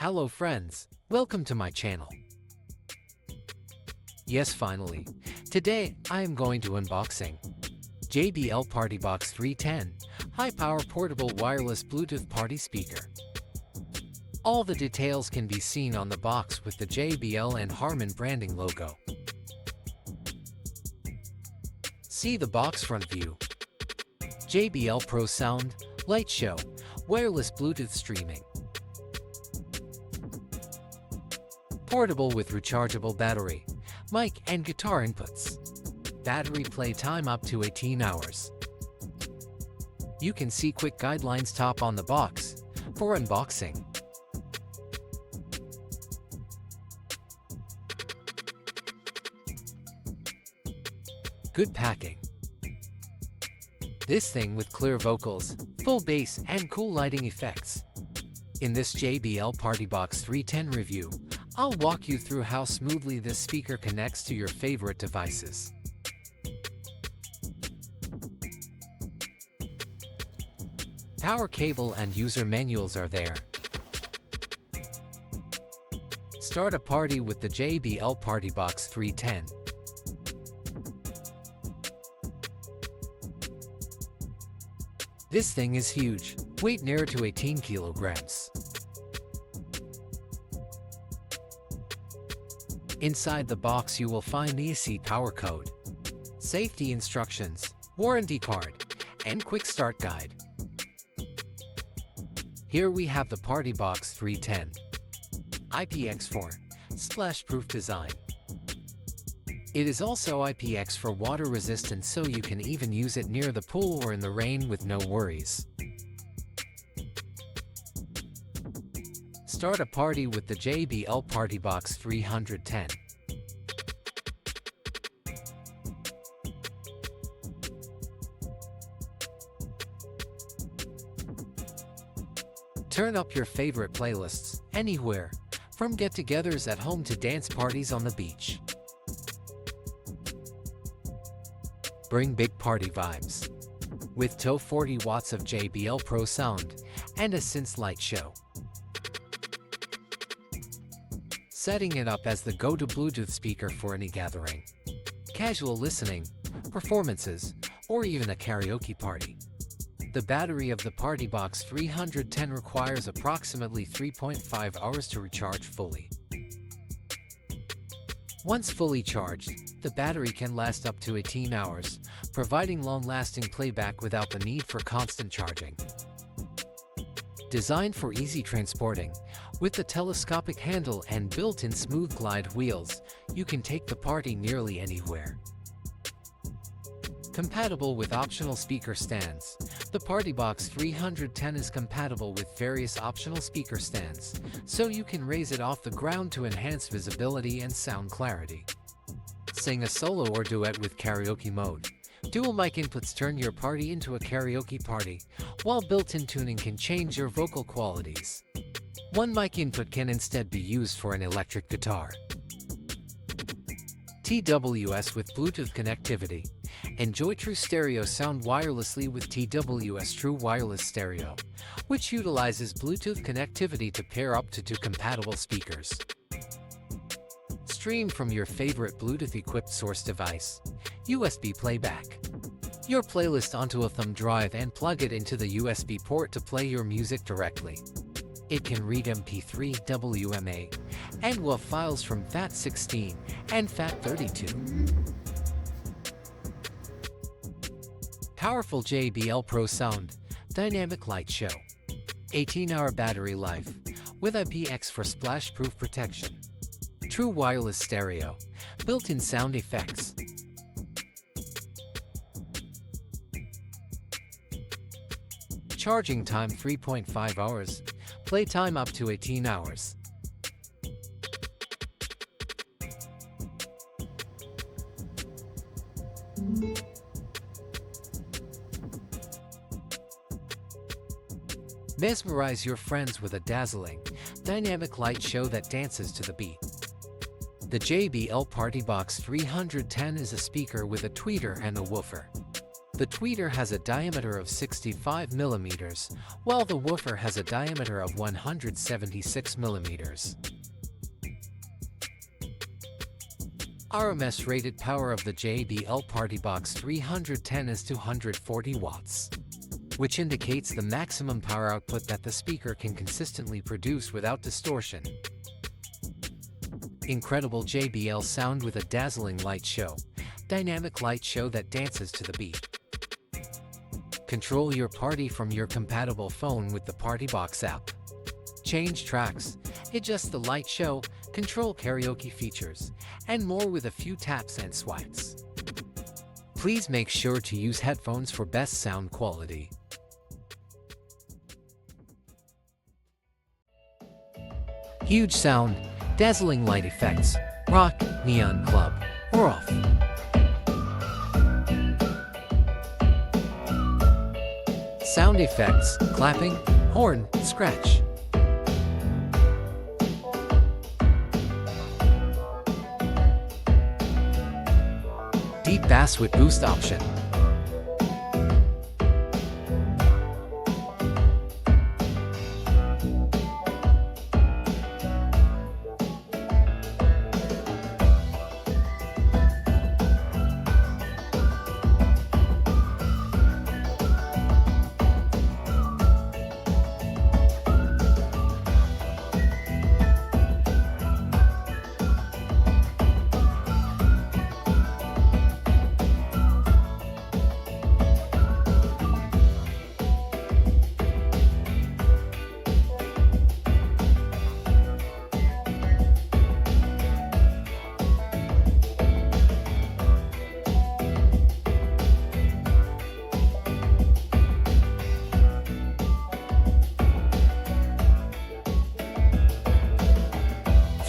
Hello friends, welcome to my channel. Yes, finally, today I am going to unboxing JBL Partybox 310 high-power portable wireless Bluetooth party speaker. All the details can be seen on the box with the JBL and Harman branding logo. See the box front view. JBL Pro Sound, Light Show, wireless Bluetooth streaming. Portable with rechargeable battery, mic and guitar inputs. Battery play time up to 18 hours. You can see quick guidelines top on the box for unboxing. Good packing. This thing with clear vocals, full bass and cool lighting effects. In this JBL Partybox 310 review, I'll walk you through how smoothly this speaker connects to your favorite devices. Power cable and user manuals are there. Start a party with the JBL Partybox 310. This thing is huge, weight near to 18 kilograms. Inside the box you will find the AC power code, safety instructions, warranty card, and quick start guide. Here we have the Partybox 310 IPX4 splash-proof design. It is also IPX for water resistant, so you can even use it near the pool or in the rain with no worries. Start a party with the JBL Partybox 310. Turn up your favorite playlists anywhere, from get-togethers at home to dance parties on the beach. Bring big party vibes with 40 watts of JBL Pro Sound and a synth light show. Setting it up as the go-to Bluetooth speaker for any gathering, casual listening, performances, or even a karaoke party. The battery of the Partybox 310 requires approximately 3.5 hours to recharge fully. Once fully charged, the battery can last up to 18 hours, providing long-lasting playback without the need for constant charging. Designed for easy transporting, with the telescopic handle and built-in smooth glide wheels, you can take the party nearly anywhere. Compatible with optional speaker stands, the Partybox 310 is compatible with various optional speaker stands, so you can raise it off the ground to enhance visibility and sound clarity. Sing a solo or duet with karaoke mode. Dual mic inputs turn your party into a karaoke party, while built-in tuning can change your vocal qualities. One mic input can instead be used for an electric guitar. TWS with Bluetooth connectivity. Enjoy true stereo sound wirelessly with TWS True Wireless Stereo, which utilizes Bluetooth connectivity to pair up to two compatible speakers. Stream from your favorite Bluetooth-equipped source device. USB playback. Your playlist onto a thumb drive and plug it into the USB port to play your music directly. It can read MP3, WMA, and WAV files from FAT16 and FAT32. Powerful JBL Pro Sound, Dynamic Light Show. 18-hour battery life, with IPX for splash-proof protection. True wireless stereo, built-in sound effects. Charging time 3.5 hours, play time up to 18 hours. Mesmerize your friends with a dazzling, dynamic light show that dances to the beat. The JBL Partybox 310 is a speaker with a tweeter and a woofer. The tweeter has a diameter of 65 mm, while the woofer has a diameter of 176 mm. RMS rated power of the Jbl Partybox 310 is 240 watts, which indicates the maximum power output that the speaker can consistently produce without distortion. Incredible JBL sound with a dazzling light show, dynamic light show that dances to the beat. Control your party from your compatible phone with the Partybox app. Change tracks, adjust the light show, control karaoke features, and more with a few taps and swipes. Please make sure to use headphones for best sound quality. Huge sound, dazzling light effects, rock, neon club, or off. Sound effects, clapping, horn, scratch. Deep bass with boost option.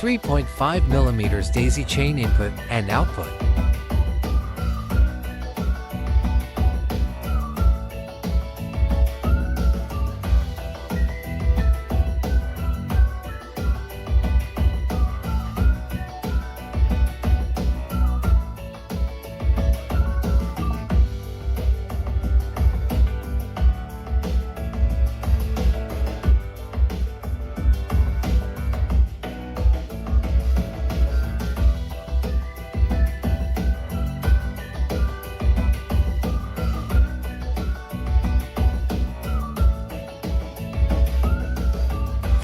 .5mm daisy chain input and output.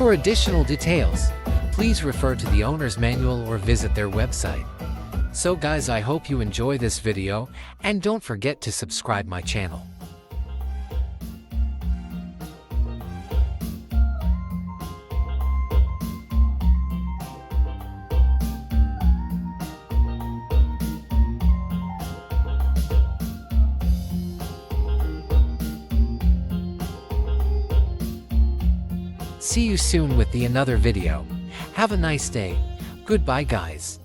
For additional details, please refer to the owner's manual or visit their website. So guys, I hope you enjoy this video, and don't forget to subscribe my channel. See you soon with another video. Have a nice day. Goodbye guys.